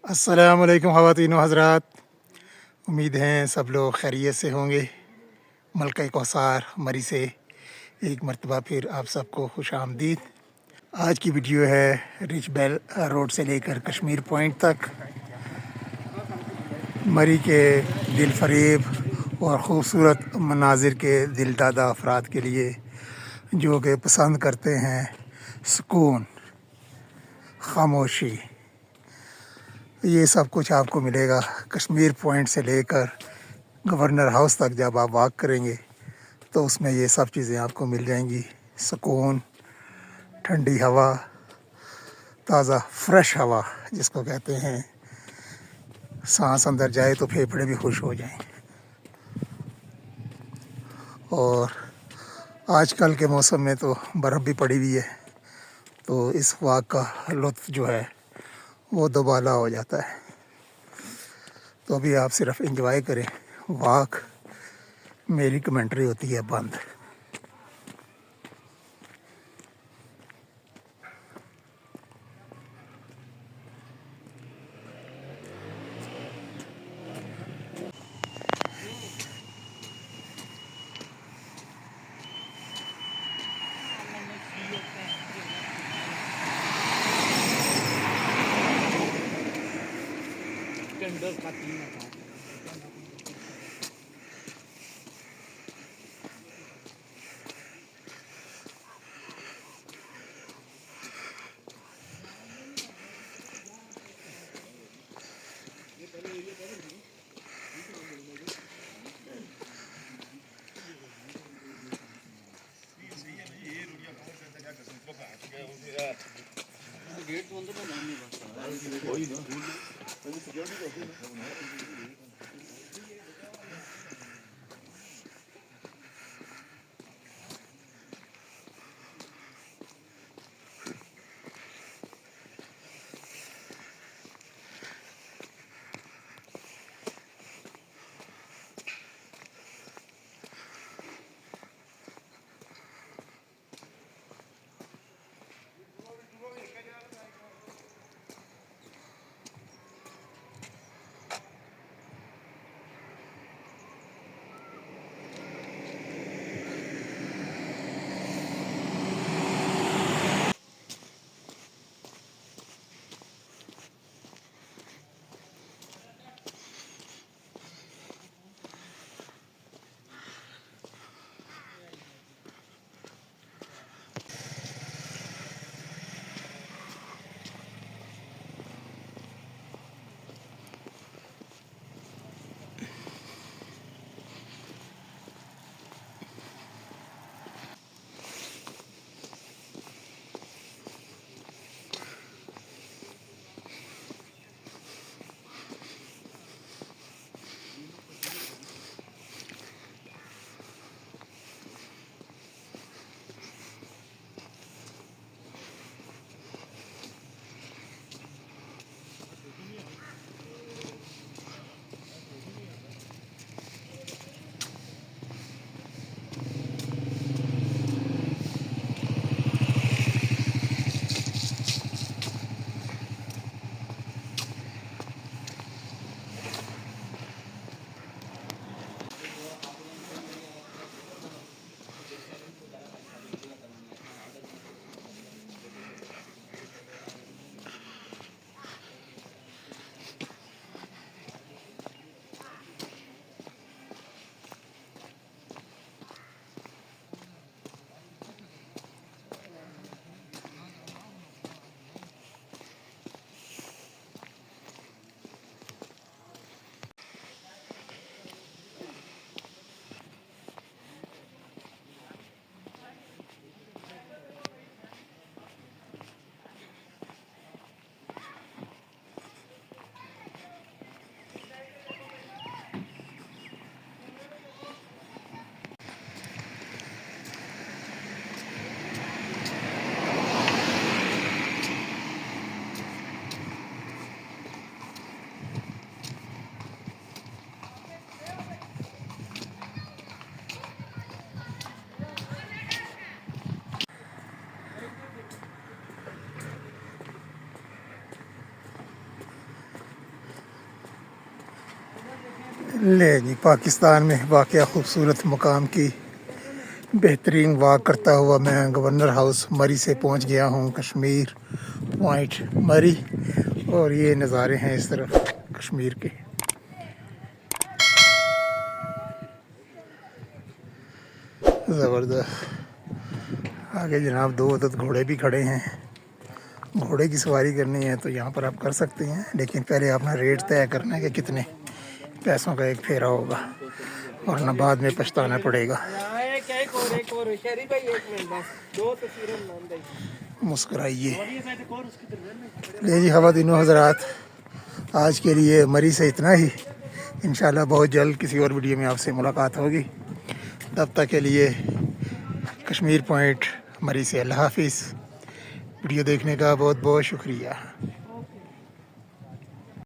अस्सलामुअलैकुम ख़वातीन व हज़रात। उम्मीद है सब लोग खैरियत से होंगे। मलका कौसार मरी से एक मरतबा फिर आप सबको खुश आमदीद। आज की वीडियो है रिच बेल रोड से लेकर कश्मीर पॉइंट तक मरी के दिल फरेब और ख़ूबसूरत मनाजिर के दिल दादा अफराद के लिए जो कि पसंद करते हैं सुकून, खामोशी। ये सब कुछ आपको मिलेगा कश्मीर पॉइंट से लेकर गवर्नर हाउस तक। जब आप वॉक करेंगे तो उसमें ये सब चीज़ें आपको मिल जाएंगी। सुकून, ठंडी हवा, ताज़ा फ्रेश हवा जिसको कहते हैं, सांस अंदर जाए तो फेफड़े भी खुश हो जाएं। और आजकल के मौसम में तो बर्फ़ भी पड़ी हुई है, तो इस वॉक का लुत्फ़ जो है वो दोबाला हो जाता है। तो अभी आप सिर्फ एंजॉय करें वॉक, मेरी कमेंट्री होती है बंद। ले जी, पाकिस्तान में वाक़या खूबसूरत मुकाम की बेहतरीन वॉक करता हुआ मैं गवर्नर हाउस मरी से पहुंच गया हूं, कश्मीर पॉइंट मरी। और ये नज़ारे हैं इस तरफ कश्मीर के। ज़बरदस्त। आगे जनाब दो अदद घोड़े भी खड़े हैं। घोड़े की सवारी करनी है तो यहाँ पर आप कर सकते हैं, लेकिन पहले अपना रेट तय करना है कि कितने पैसों का एक फेरा होगा, वरना बाद में पछताना पड़ेगा। मुस्कुराइए। ले जी ख़वातीनो हज़रात, आज के लिए मरी से इतना ही। इंशाल्लाह बहुत जल्द किसी और वीडियो में आपसे मुलाकात होगी। तब तक के लिए कश्मीर पॉइंट मरी से अल्लाह हाफिज़। वीडियो देखने का बहुत बहुत शुक्रिया।